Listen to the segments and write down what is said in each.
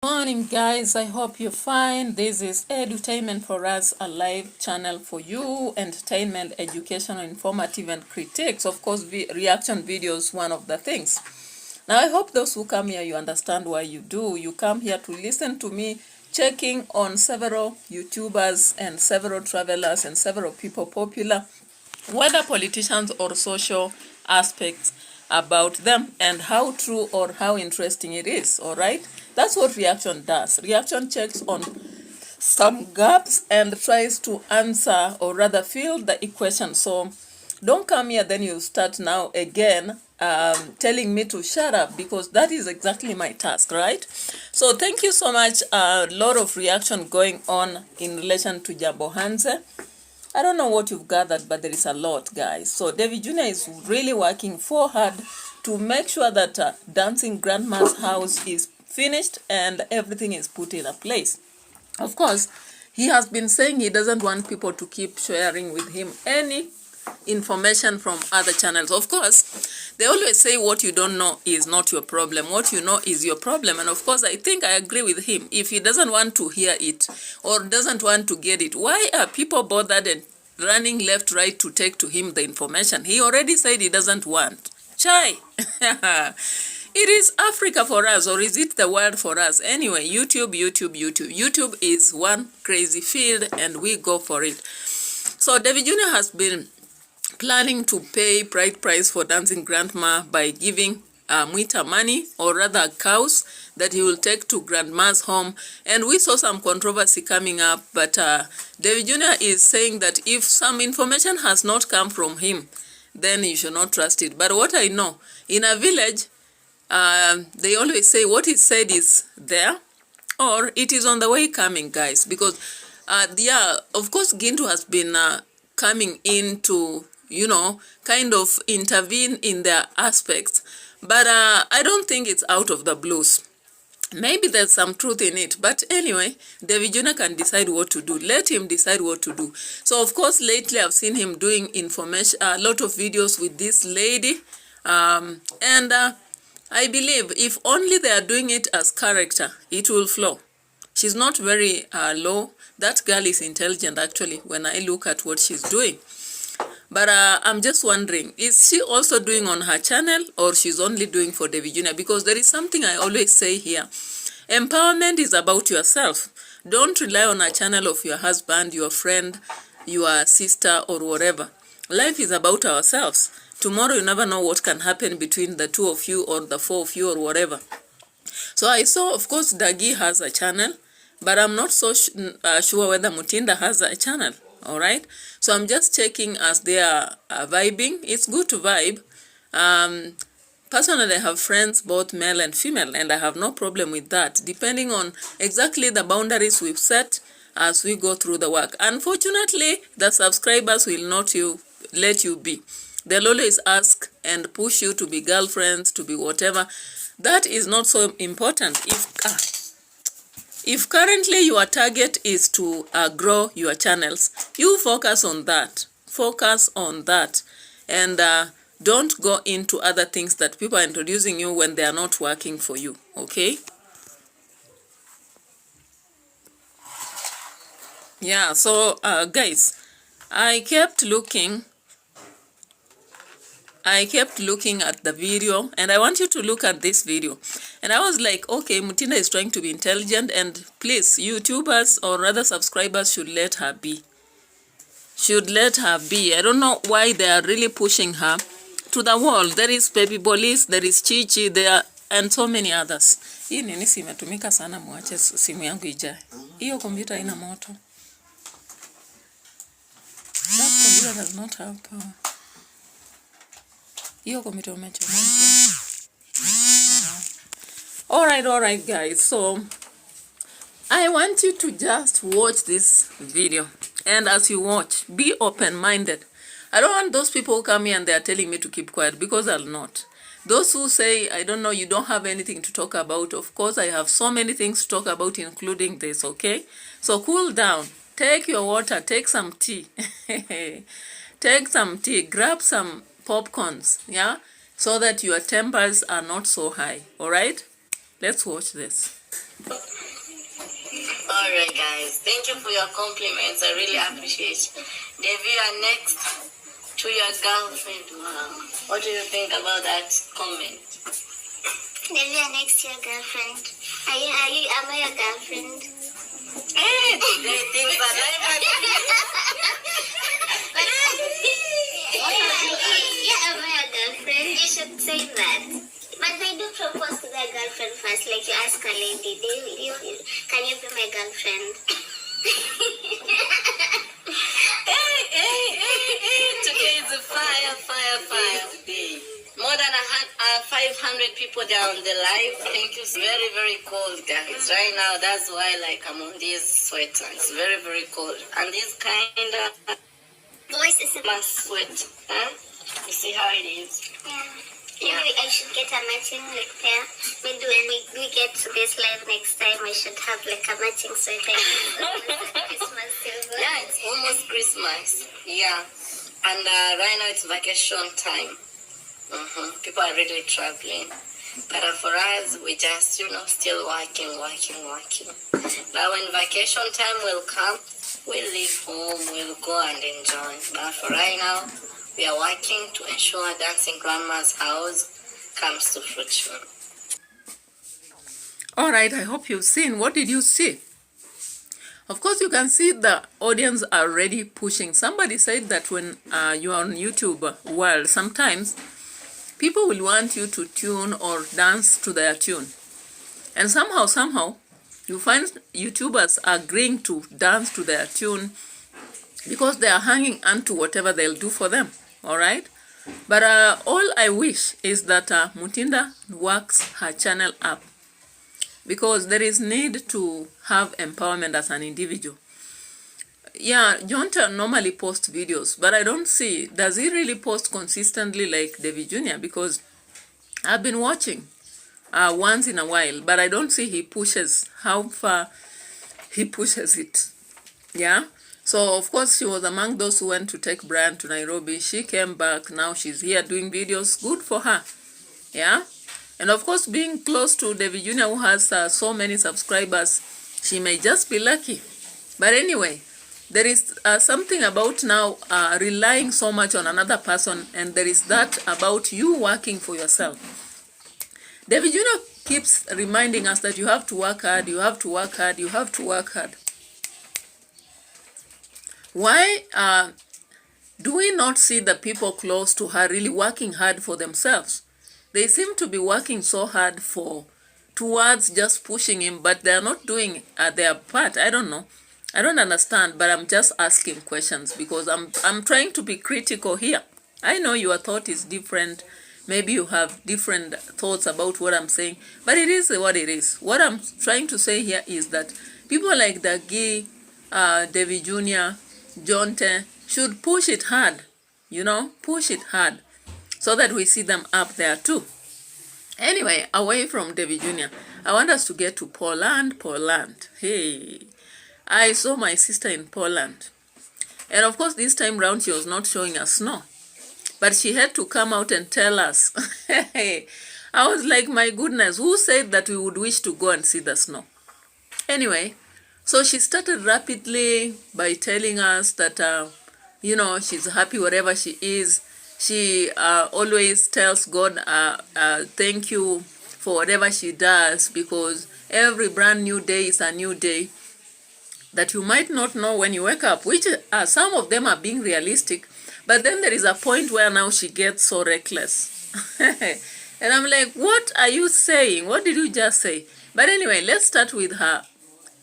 Morning guys, I hope you're fine. This is Edutainment for Us, a live channel for you, entertainment, educational, informative and critiques. Of course, reaction videos, one of the things. Now I hope those who come here, you understand why you do. You come here to listen to me checking on several YouTubers and several travelers and several people popular, whether politicians or social aspects about them and how true or how interesting it is. All right, that's what reaction does. Reaction checks on some gaps and tries to answer, or rather fill the equation. So don't come here then you start now again telling me to shut up, because that is exactly my task, right? So thank you so much. A lot of reaction going on in relation to Jambo Hanze. I don't know what you've gathered, but there is a lot, guys. So Davy JNr is really working for hard to make sure that Dancing Grandma's house is finished and everything is put in a place. Of course, he has been saying he doesn't want people to keep sharing with him any information from other channels. Of course, they always say what you don't know is not your problem. What you know is your problem. And of course, I think I agree with him. If he doesn't want to hear it or doesn't want to get it, why are people bothered and running left, right to take to him the information? He already said he doesn't want. Chai! It is Africa for us, or is it the world for us? Anyway, YouTube. YouTube is one crazy field and we go for it. So Davy JNr has been planning to pay bride price for Dancing Grandma by giving Mwita money, or rather cows, that he will take to Grandma's home. And we saw some controversy coming up, but Davy JNr is saying that if some information has not come from him, then you should not trust it. But what I know, in a village, they always say what is said is there, or it is on the way coming, guys. Because, of course, Gintu has been coming in to, kind of intervene in their aspects. But I don't think it's out of the blues. Maybe there's some truth in it. But anyway, Davy JNr can decide what to do. Let him decide what to do. So, of course, lately I've seen him doing information, a lot of videos with this lady. And I believe if only they are doing it as character, it will flow. She's not very low. That girl is intelligent, actually, when I look at what she's doing. But I'm just wondering, is she also doing on her channel, or she's only doing for Davy JNr? Because there is something I always say here. Empowerment is about yourself. Don't rely on a channel of your husband, your friend, your sister, or whatever. Life is about ourselves. Tomorrow you never know what can happen between the two of you or the four of you or whatever. So I saw, of course, Dagi has a channel, but I'm not so sure whether Mutinda has a channel. All right, so I'm just checking as they are vibing. It's good to vibe. Personally, I have friends both male and female, and I have no problem with that, depending on exactly the boundaries we've set as we go through the work. Unfortunately, the subscribers will not let you be. They'll always ask and push you to be girlfriends, to be whatever. That is not so important. If currently your target is to grow your channels, you focus on that. Focus on that. And don't go into other things that people are introducing you when they are not working for you. Okay? Yeah, so guys, I kept looking at the video, and I want you to look at this video. And I was like, okay, Mutinda is trying to be intelligent, and please, YouTubers or other subscribers should let her be. Should let her be. I don't know why they are really pushing her to the wall. There is Baby Bolis, there is Chichi, there, and so many others. Hii nini simetumika sana, muache simu yangu ijae. Hiyo computer haina moto. That computer does not have power. Alright guys, so I want you to just watch this video, and as you watch, be open-minded. I don't want those people who come here and they are telling me to keep quiet, because I'll not. Those who say, I don't know, you don't have anything to talk about, of course I have so many things to talk about, including this, okay? So cool down, take your water, take some tea. Take some tea, grab some popcorns, yeah, so that your tempers are not so high. All right, let's watch this. Alright guys, thank you for your compliments. I really appreciate it. Davy, you are next to your girlfriend. Wow. What do you think about that comment? Davy, you are next to your girlfriend. Am I your girlfriend? Hey, today things are like Yeah, am I your girlfriend? You should say that. But they do propose to their girlfriend first, like you ask a lady, can you be my girlfriend? Hey, today is a fire day. More than 500 people down the live. Thank you. It's very, very cold, guys. Right now, that's why I'm on this sweater. It's very, very cold. And this kind of Voice is my sweat. Huh? You see how it is? Yeah. Maybe I should get a matching pair. Maybe when we get to this live next time, I should have a matching sweater. Christmas silver. Yeah, it's almost Christmas. Yeah. And right now it's vacation time. People are really traveling. But for us, we just, still working. But when vacation time will come, we'll leave home, we'll go and enjoy. But for right now, we are working to ensure Dancing Grandma's house comes to fruition. All right, I hope you've seen. What did you see? Of course, you can see the audience are already pushing. Somebody said that when you're on YouTube world, sometimes people will want you to tune or dance to their tune. And somehow, you find YouTubers agreeing to dance to their tune because they are hanging on to whatever they'll do for them. All right? But all I wish is that Mutinda works her channel up, because there is need to have empowerment as an individual. Yeah, JNr normally posts videos, but I don't see, does he really post consistently like Davy JNr? Because I've been watching once in a while, but I don't see he pushes how far he pushes it. Yeah? So, of course, she was among those who went to take Brian to Nairobi. She came back. Now she's here doing videos. Good for her. Yeah? And, of course, being close to Davy JNr, who has so many subscribers, she may just be lucky. But anyway, there is something about now relying so much on another person, and there is that about you working for yourself. Davy JNr keeps reminding us that you have to work hard, you have to work hard, you have to work hard. Why do we not see the people close to her really working hard for themselves? They seem to be working so hard towards just pushing him, but they are not doing their part. I don't know. I don't understand, but I'm just asking questions because I'm trying to be critical here. I know your thought is different. Maybe you have different thoughts about what I'm saying, but it is what it is. What I'm trying to say here is that people like Davy JNr, JNr should push it hard, push it hard so that we see them up there too. Anyway, away from Davy JNr, I want us to get to Poland. Hey, I saw my sister in Poland. And of course, this time round, she was not showing us snow. But she had to come out and tell us. I was like, my goodness, who said that we would wish to go and see the snow? Anyway, so she started rapidly by telling us that, she's happy wherever she is. She always tells God, thank you for whatever she does, because every brand new day is a new day that you might not know when you wake up, which some of them are being realistic. But then there is a point where now she gets so reckless. And I'm like, what are you saying? What did you just say? But anyway, let's start with her.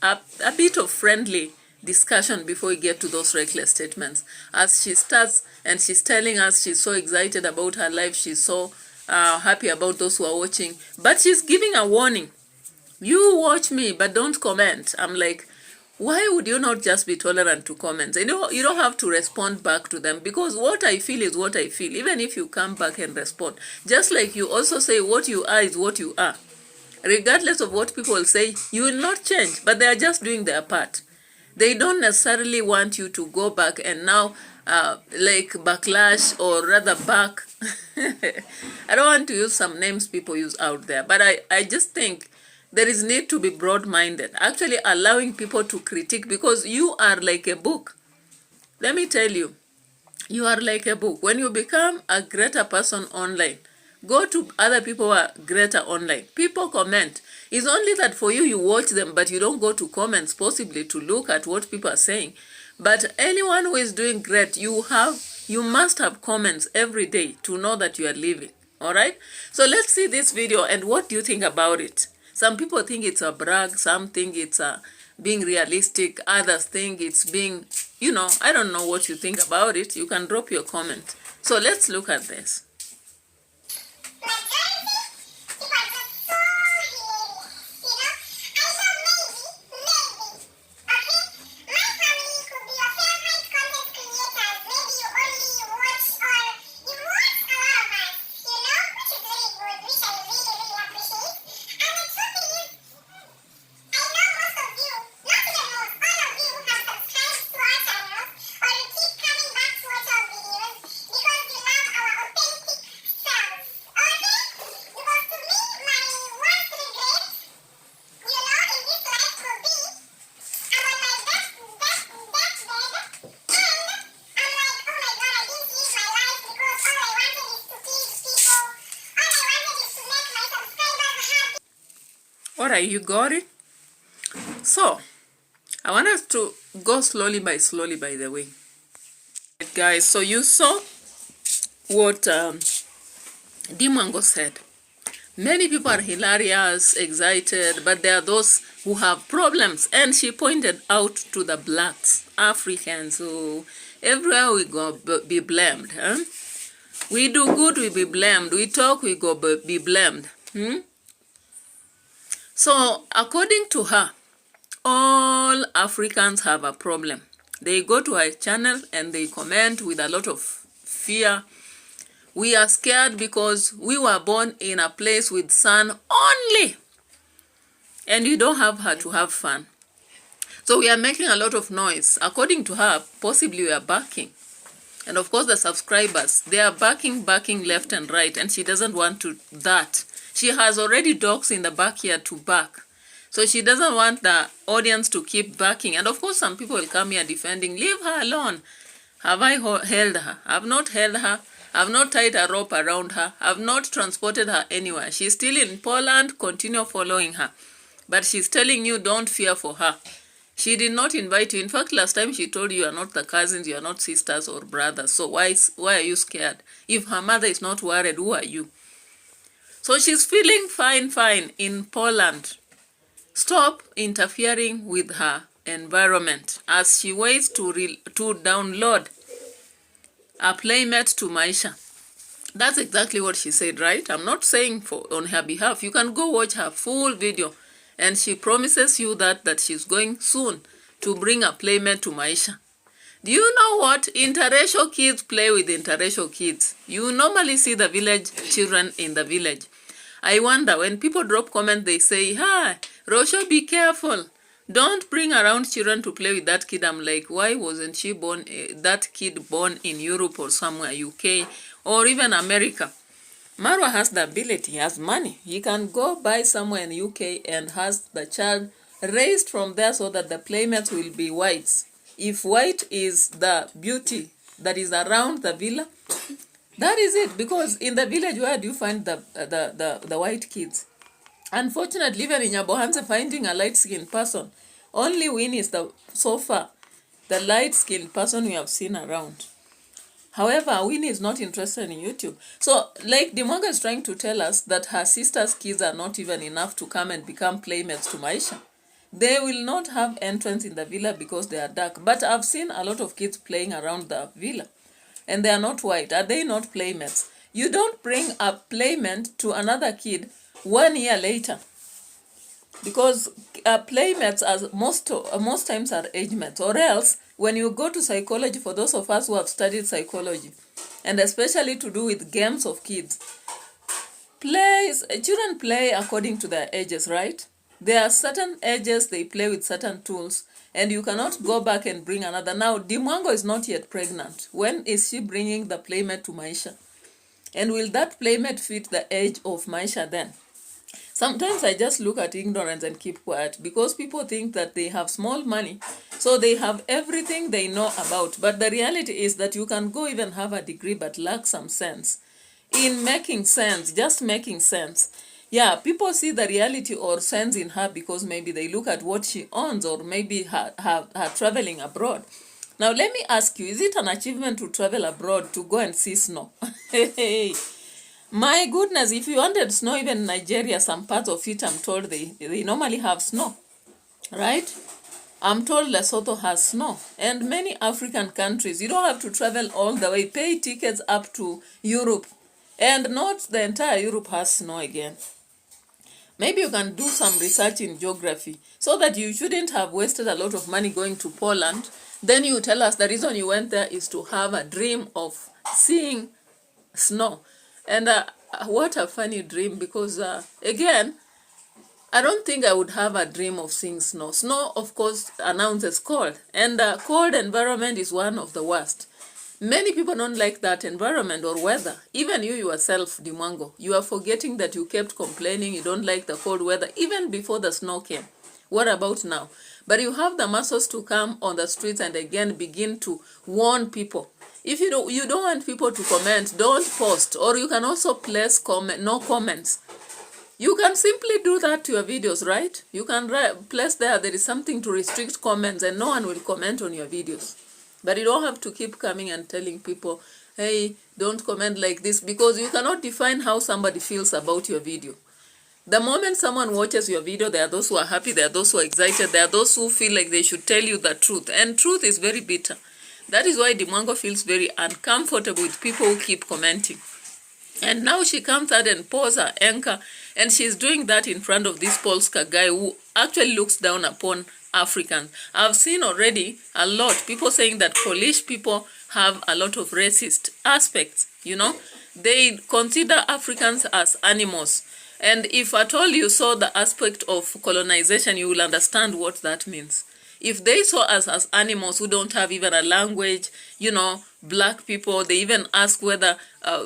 A bit of friendly discussion before we get to those reckless statements. As she starts and she's telling us she's so excited about her life, she's so happy about those who are watching, but she's giving a warning. You watch me, but don't comment. I'm like, why would you not just be tolerant to comments? You don't have to respond back to them, because what I feel is what I feel, even if you come back and respond. Just like you also say what you are is what you are. Regardless of what people say, you will not change, but they are just doing their part. They don't necessarily want you to go back and now backlash, or rather back. I don't want to use some names people use out there, but I just think there is need to be broad-minded, actually allowing people to critique, because you are like a book. Let me tell you, you are like a book. When you become a greater person online, go to other people who are greater online. People comment. It's only that for you, you watch them, but you don't go to comments, possibly to look at what people are saying. But anyone who is doing great, you must have comments every day to know that you are living. All right? So let's see this video, and what do you think about it? Some people think it's a brag, some think it's being realistic, others think it's being, I don't know what you think about it. You can drop your comment. So let's look at this. Alright, you got it? So, I want us to go slowly by the way. Guys, so you saw what MWANGO said. Many people are hilarious, excited, but there are those who have problems. And she pointed out to the blacks, Africans, who everywhere we go be blamed. Huh? We do good, we be blamed. We talk, we go be blamed. So, according to her, all Africans have a problem. They go to her channel and they comment with a lot of fear. We are scared because we were born in a place with sun only. And you don't have her to have fun. So we are making a lot of noise. According to her, possibly we are backing. And of course the subscribers, they are backing left and right. And she doesn't want to that. She has already dogs in the backyard to back. So she doesn't want the audience to keep backing. And of course some people will come here defending, leave her alone. Have I held her? I've not held her. I've not tied a rope around her. I've not transported her anywhere. She's still in Poland. Continue following her. But she's telling you don't fear for her. She did not invite you. In fact, last time she told you are not the cousins, you are not sisters or brothers. So why are you scared? If her mother is not worried, who are you? So she's feeling fine in Poland. Stop interfering with her environment as she waits to download a playmate to Maisha. That's exactly what she said, right? I'm not saying on her behalf. You can go watch her full video. And she promises you that she's going soon to bring a playmate to Maisha. Do you know what? Interracial kids play with interracial kids. You normally see the village children in the village. I wonder, when people drop comments, they say, hi, Rosho, be careful. Don't bring around children to play with that kid. I'm like, why wasn't she born, that kid born in Europe or somewhere, UK, or even America? Marwa has the ability, he has money. He can go buy somewhere in UK and has the child raised from there so that the playmates will be whites. If white is the beauty that is around the villa, that is it. Because in the village, where do you find the white kids? Unfortunately, even in Nyabohanse, finding a light-skinned person, only Winnie is so far the light-skinned person we have seen around. However, Winnie is not interested in YouTube. So, like MWANGO is trying to tell us that her sister's kids are not even enough to come and become playmates to Maisha. They will not have entrance in the villa because they are dark. But I've seen a lot of kids playing around the villa. And they are not white. Are they not playmates? You don't bring a playmate to another kid 1 year later. Because playmates are most times are age mates. Or else, when you go to psychology, for those of us who have studied psychology, and especially to do with games of kids, children play according to their ages, right? There are certain ages they play with certain tools, and you cannot go back and bring another. Now, MWANGO is not yet pregnant. When is she bringing the playmate to Maisha? And will that playmate fit the age of Maisha then? Sometimes I just look at ignorance and keep quiet, because people think that they have small money, so they have everything they know about. But the reality is that you can go even have a degree but lack some sense in making sense, just making sense. Yeah, people see the reality or sense in her because maybe they look at what she owns, or maybe her traveling abroad. Now, let me ask you, is it an achievement to travel abroad to go and see snow? My goodness, if you wanted snow, even in Nigeria, some parts of it, I'm told they normally have snow, right? I'm told Lesotho has snow. And many African countries, you don't have to travel all the way, pay tickets up to Europe. And not the entire Europe has snow again. Maybe you can do some research in geography so that you shouldn't have wasted a lot of money going to Poland. Then you tell us the reason you went there is to have a dream of seeing snow. And what a funny dream, because again, I don't think I would have a dream of seeing snow. Snow, of course, announces cold, and cold environment is one of the worst. Many people don't like that environment or weather. Even you yourself, JNr, you are forgetting that you kept complaining you don't like the cold weather even before the snow came. What about now? But you have the muscles to come on the streets and again begin to warn people. If you don't want people to comment, don't post. Or you can also place no comments. You can simply do that to your videos, right? You can place there is something to restrict comments and no one will comment on your videos. But you don't have to keep coming and telling people, hey, don't comment like this, because you cannot define how somebody feels about your video. The moment someone watches your video, there are those who are happy, there are those who are excited, there are those who feel like they should tell you the truth. And truth is very bitter. That is why JNr feels very uncomfortable with people who keep commenting. And now she comes out and pours her anchor, and she's doing that in front of this Polska guy who actually looks down upon Africans. I've seen already a lot people saying that Polish people have a lot of racist aspects, you know. They consider Africans as animals. And if at all you saw the aspect of colonization, you will understand what that means. If they saw us as animals who don't have even a language, you know, black people, they even ask whether,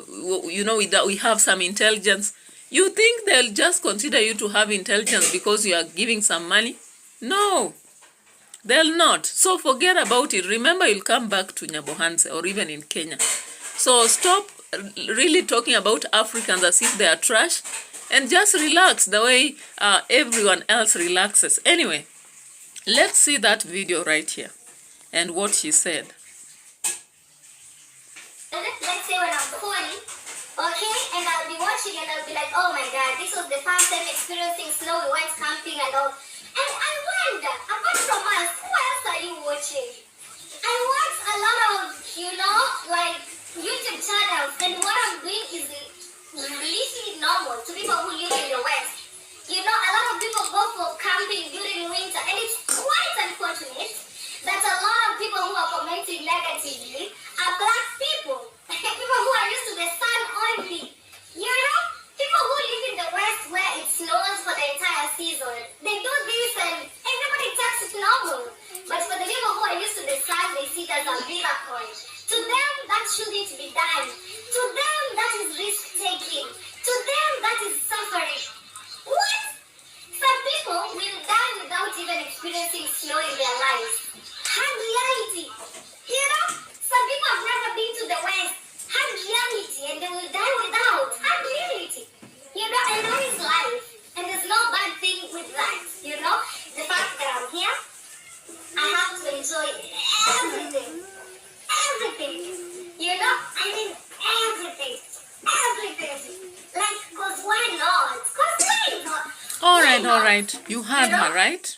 you know, we have some intelligence. You think they'll just consider you to have intelligence because you are giving some money? No, they'll not. So forget about it. Remember, you'll come back to Nyabohanse or even in Kenya. So stop really talking about Africans as if they are trash, and just relax the way everyone else relaxes. Anyway, let's see that video right here and what she said. Let's say when I'm 40, okay, and I'll be watching and I'll be like, oh my god, this was the first time experiencing snow, we went camping and all. And I wonder, apart from us, who else are you watching? I watch a lot of, you know, like YouTube channels, and what I'm doing is releasing it normal to people who live in the West. You know, a lot of people go for camping during winter, and it's quite unfortunate that a lot of people who are commenting negatively are black people. People who are used to the sun only. You know, people who live in the West where it snows for the entire season. They do this and everybody takes it normal. But for the people who are used to the sun, they see it as a miracle. To them, that shouldn't be done. To them, that is risk-taking. To them, that is suffering. What? Some people will die without even experiencing snow in their lives. Hard reality. You know, some people have never been to the West. Hard reality, and they will die without. Hard reality. You know, and that is life. And there's no bad thing with that. You know, the fact that I'm here, I have to enjoy everything. Everything. You know, I mean everything. Everything. Like, because why not? Because why not? All right. You heard her, right?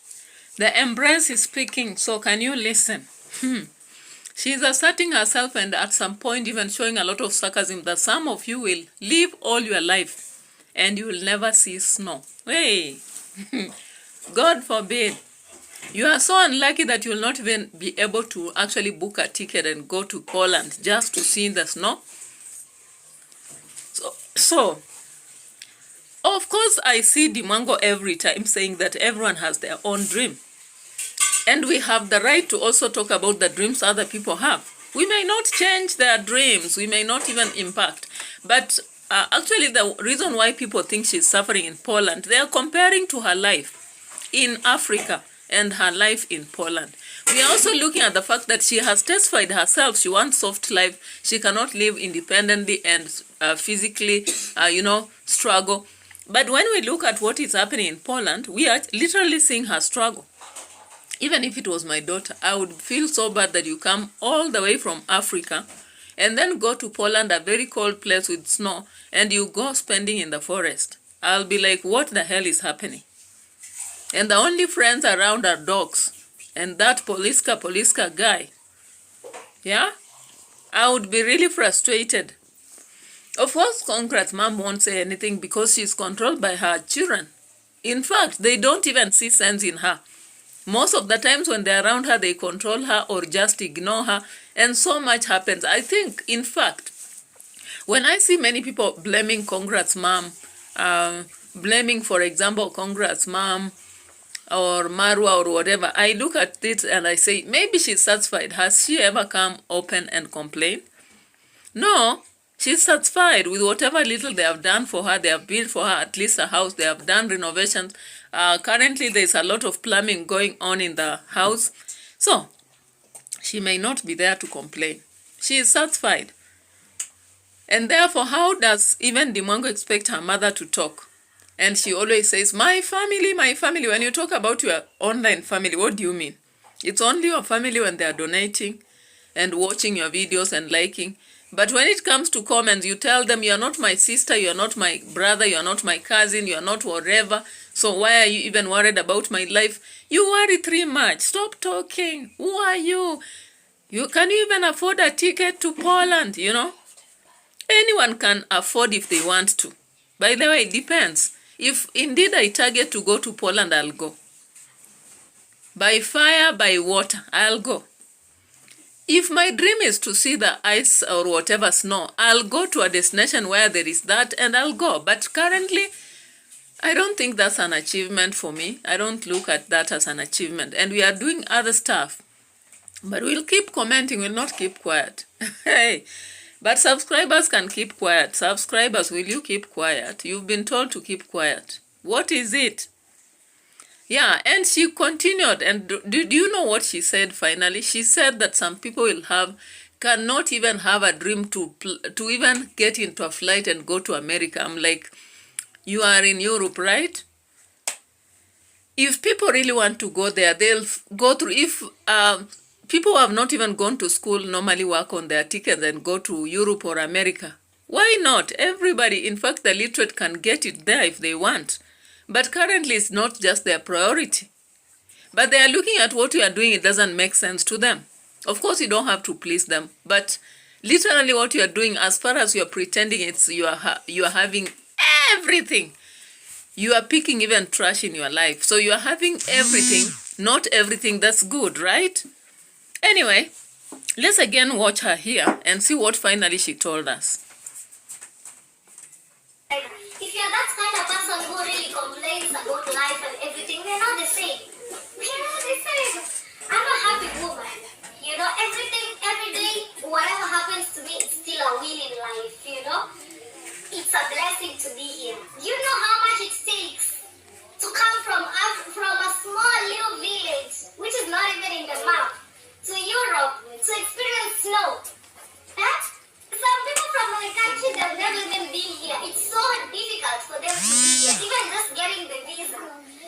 The embrace is speaking, so can you listen? She's asserting herself and at some point even showing a lot of sarcasm that some of you will live all your life and you will never see snow. Hey, God forbid. You are so unlucky that you will not even be able to actually book a ticket and go to Poland just to see the snow. So of course, I see JNr every time saying that everyone has their own dream. And we have the right to also talk about the dreams other people have. We may not change their dreams. We may not even impact. But actually the reason why people think she's suffering in Poland, they are comparing to her life in Africa and her life in Poland. We are also looking at the fact that she has testified herself she wants soft life. She cannot live independently and physically, struggle. But when we look at what is happening in Poland, we are literally seeing her struggle. Even if it was my daughter, I would feel so bad that you come all the way from Africa and then go to Poland, a very cold place with snow, and you go spending in the forest. I'll be like, what the hell is happening? And the only friends around are dogs. And that Poliska guy. Yeah? I would be really frustrated. Of course, Congrats mom won't say anything because she's controlled by her children. In fact, they don't even see sense in her. Most of the times when they're around her, they control her or just ignore her. And so much happens. I think, in fact, when I see many people blaming Congrats mom, blaming, for example, Congrats mom, or Marwa or whatever, I look at it and I say, maybe she's satisfied. Has she ever come open and complain? No, she's satisfied with whatever little they have done for her. They have built for her at least a house. They have done renovations. Currently, there's a lot of plumbing going on in the house. So, she may not be there to complain. She is satisfied. And therefore, how does even MWANGO expect her mother to talk? And she always says, my family, my family. When you talk about your online family, what do you mean? It's only your family when they are donating and watching your videos and liking. But when it comes to comments, you tell them, you're not my sister, you're not my brother, you're not my cousin, you're not whatever. So why are you even worried about my life? You worry too much. Stop talking. Who are you? Can you even afford a ticket to Poland, Anyone can afford if they want to. By the way, it depends. If indeed I target to go to Poland, I'll go. By fire, by water, I'll go. If my dream is to see the ice or whatever snow, I'll go to a destination where there is that and I'll go. But currently, I don't think that's an achievement for me. I don't look at that as an achievement. And we are doing other stuff. But we'll keep commenting, we'll not keep quiet. Hey. But subscribers can keep quiet. Subscribers, will you keep quiet? You've been told to keep quiet. What is it? Yeah, and she continued. And do you know what she said finally? She said that some people cannot even have a dream to even get into a flight and go to America. I'm like, you are in Europe, right? If people really want to go there, they'll go through. If people who have not even gone to school normally work on their tickets and go to Europe or America. Why not? Everybody, in fact, the literate can get it there if they want. But currently, it's not just their priority. But they are looking at what you are doing, it doesn't make sense to them. Of course, you don't have to please them. But literally what you are doing, as far as you are pretending you are having everything. You are picking even trash in your life. So you are having everything, not everything that's good, right? Anyway, let's again watch her here and see what finally she told us. If you're that kind of person who really complains about life and everything, we're not the same. We're not the same. I'm a happy woman. Everything, every day, whatever happens to me, it's still a win in life, It's a blessing to be here. You know how much it takes to come from a small little village, which is not even in the map, to Europe to experience snow. Some people from my country, they've never even been here. It's so difficult for them to be here. Even just getting the visa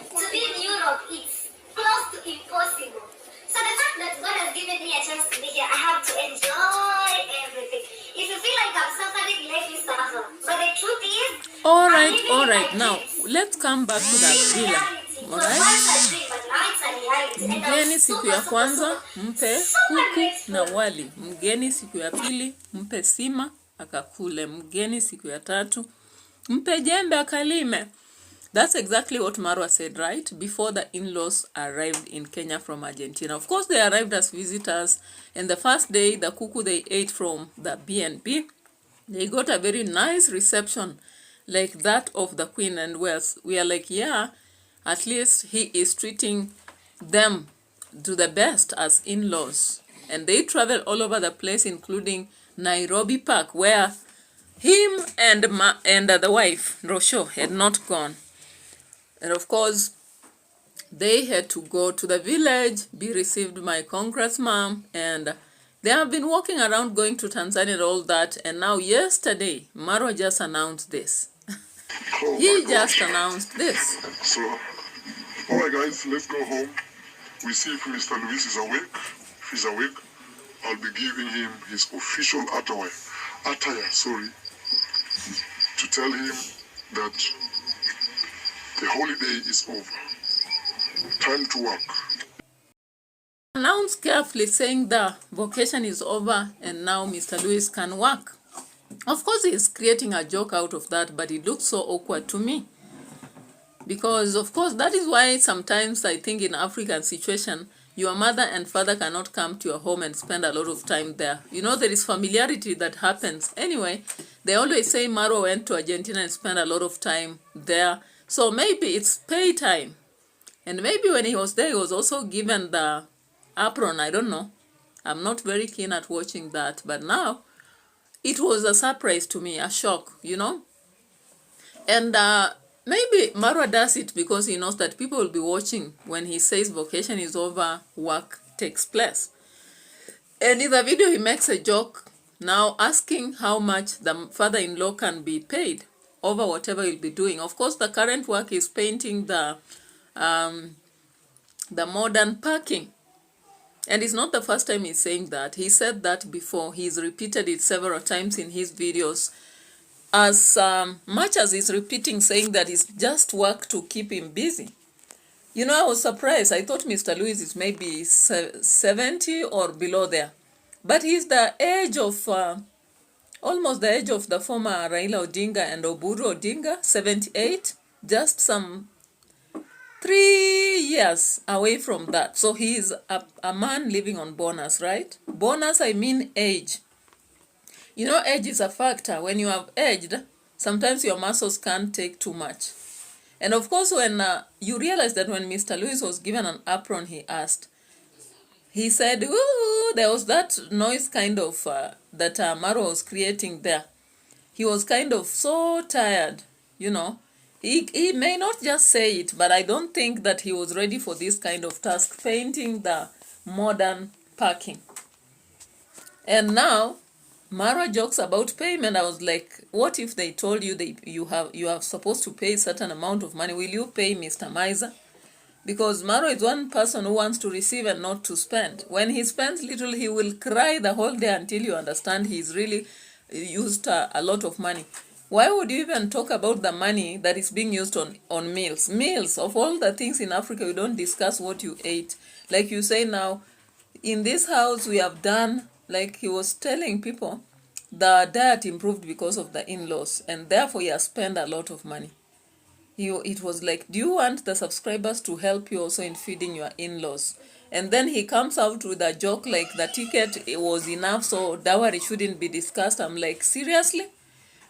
to be in Europe, it's close to impossible. So the fact that God has given me a chance to be here, I have to enjoy everything. If you feel like I'm suffering, let me suffer. But the truth is, all right. Now, let's come back to that villa. All right? Mgeni siku ya kwanza mpe kuku na wali. Mgeni siku ya pili mpe sima akakule. Mgeni siku ya tatu mpe jembe akalime. That's exactly what Marwa said, right? Before the in-laws arrived in Kenya from Argentina. Of course, they arrived as visitors. And the first day, the kuku they ate from the B&B, they got a very nice reception like that of the Queen. And we are like, yeah, at least he is treating them to the best as in-laws. And they travel all over the place, including Nairobi Park, where him and the wife, Rosho, had not gone. And of course, they had to go to the village, be received by Congress mom, and they have been walking around going to Tanzania and all that. And now yesterday, Marwa just announced this. Oh He just announced this. So, alright guys, let's go home. We see if Mr. Luis is awake. If he's awake, I'll be giving him his official attire, to tell him that the holiday is over. Time to work. Announced carefully saying the vacation is over and now Mr. Luis can work. Of course, he is creating a joke out of that, but it looks so awkward to me. Because, of course, that is why sometimes I think in African situation, your mother and father cannot come to your home and spend a lot of time there. You know, there is familiarity that happens. Anyway, they always say Marwa went to Argentina and spent a lot of time there. So maybe it's pay time. And maybe when he was there, he was also given the apron. I don't know. I'm not very keen at watching that. But now, it was a surprise to me, a shock, you know. And maybe Marwa does it because he knows that people will be watching when he says vacation is over, work takes place. And in the video, he makes a joke now asking how much the father-in-law can be paid over whatever he'll be doing. Of course, the current work is painting the modern parking. And it's not the first time he's saying that. He said that before. He's repeated it several times in his videos. As much as he's repeating saying that it's just work to keep him busy. You know, I was surprised. I thought Mr. Luis is maybe 70 or below there. But he's the age of, almost the age of the former Raila Odinga and Oburu Odinga, 78. Just some 3 years away from that. So he is a man living on bonus, right? Bonus, I mean age. You know, age is a factor. When you have aged, sometimes your muscles can't take too much. And of course, when you realize that when Mr. Luis was given an apron, he asked, he said, ooh, there was that noise kind of that Marwa was creating there. He was kind of so tired, you know. He may not just say it, but I don't think that he was ready for this kind of task, painting the modern parking. And now, Marwa jokes about payment. I was like, what if they told you that you are supposed to pay a certain amount of money? Will you pay Mr. Miser? Because Marwa is one person who wants to receive and not to spend. When he spends little, he will cry the whole day until you understand he's really used a lot of money. Why would you even talk about the money that is being used on meals? Meals, of all the things in Africa, we don't discuss what you ate. Like you say now, in this house we have done, like he was telling people, the diet improved because of the in-laws, and therefore he has spent a lot of money. It was like, do you want the subscribers to help you also in feeding your in-laws? And then he comes out with a joke like the ticket was enough, so dowry shouldn't be discussed. I'm like, seriously?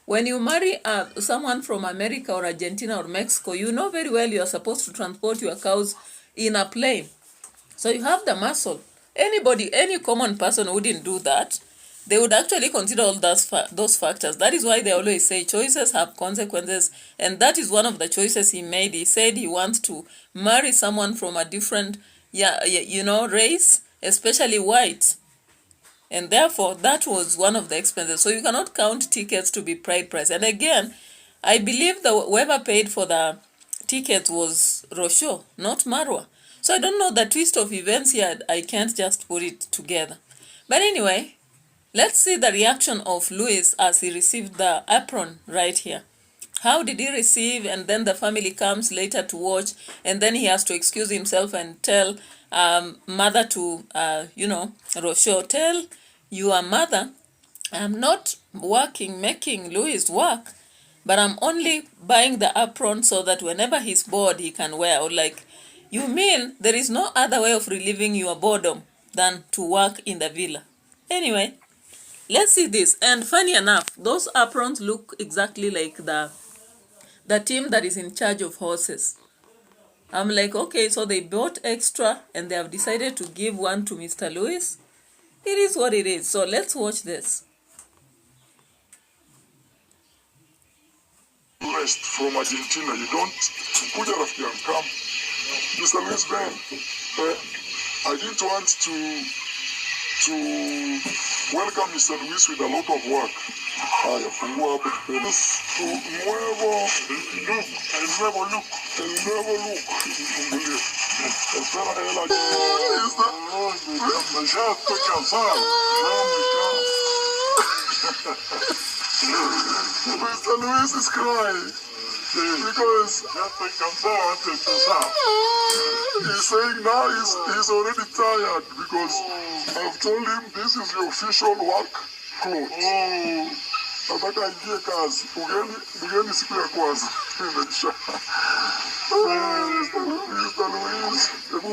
When you marry someone from America or Argentina or Mexico, you know very well you are supposed to transport your cows in a plane. So you have the muscle. Anybody, any common person wouldn't do that. They would actually consider all those factors. That is why they always say choices have consequences. And that is one of the choices he made. He said he wants to marry someone from a different, race, especially white. And therefore, that was one of the expenses. So you cannot count tickets to be bride price. And again, I believe that whoever paid for the tickets was Rosho, not Marwa. So I don't know the twist of events here. I can't just put it together. But anyway, let's see the reaction of Luis as he received the apron right here. How did he receive? And then the family comes later to watch. And then he has to excuse himself and tell mother to, Rosho, tell your mother, I'm not working, making Luis work, but I'm only buying the apron so that whenever he's bored, he can wear. Or like, you mean there is no other way of relieving your boredom than to work in the villa? Anyway, let's see this. And funny enough, those aprons look exactly like the team that is in charge of horses. I'm like, okay, so they bought extra and they have decided to give one to Mr. Luis. It is what it is. So let's watch this. rest from Argentina. You don't kuja rafiki yangu, come. Mr. Luis Ben, I didn't want to welcome Mr. Luis with a lot of work. Haya, fungua hapo tupende. El nuevo look. Mfungulie. Espera hela. Ya estoy cansado. Mr. Luis is crying. Because he's saying now he's already tired because I've told him this is your official work clothes. Nataka ingie kazi. Mgeni siku ya kwanza. Mr. Luis, hebu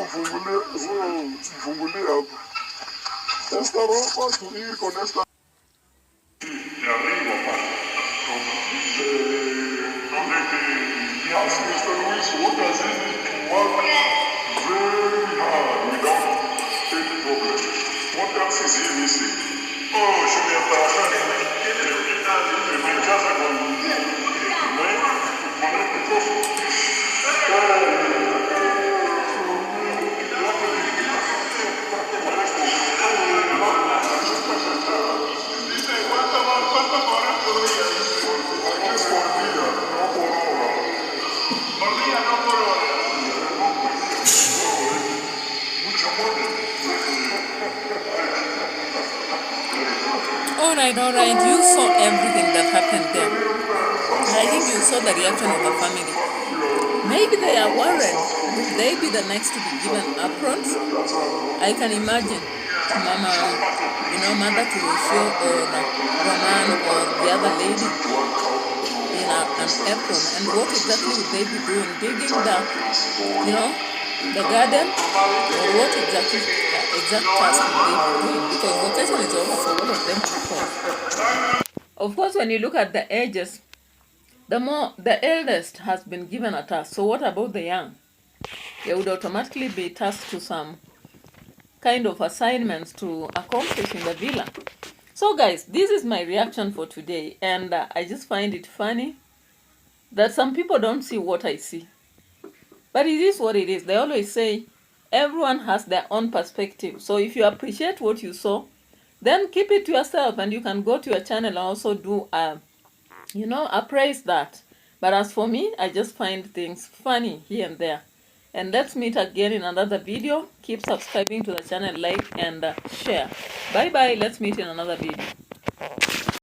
mfungulie hapo. Esta ropa tu ir con esta. De arriba, yes, Mr. Luis, what does it mean to work very hard without any problem? What else is he missing? Oh, should be a person in casa con All right, you saw everything that happened there. I think you saw the reaction of the family. Maybe they are worried. Will they be the next to be given aprons? I can imagine Mama, Mother Teresa or Roman or the other lady in an apron. And what exactly would they be doing? Digging the garden? Or what exact task would they be doing? Because vacation is over for all of them to fall. Of course, when you look at the ages, the eldest has been given a task. So what about the young? They would automatically be tasked to some kind of assignments to accomplish in the villa. So guys, this is my reaction for today, and I just find it funny that some people don't see what I see. But it is what it is. They always say everyone has their own perspective. So if you appreciate what you saw, then keep it to yourself, and you can go to your channel and also do appraise that. But as for me, I just find things funny here and there. And let's meet again in another video. Keep subscribing to the channel, like and share. Bye bye. Let's meet in another video.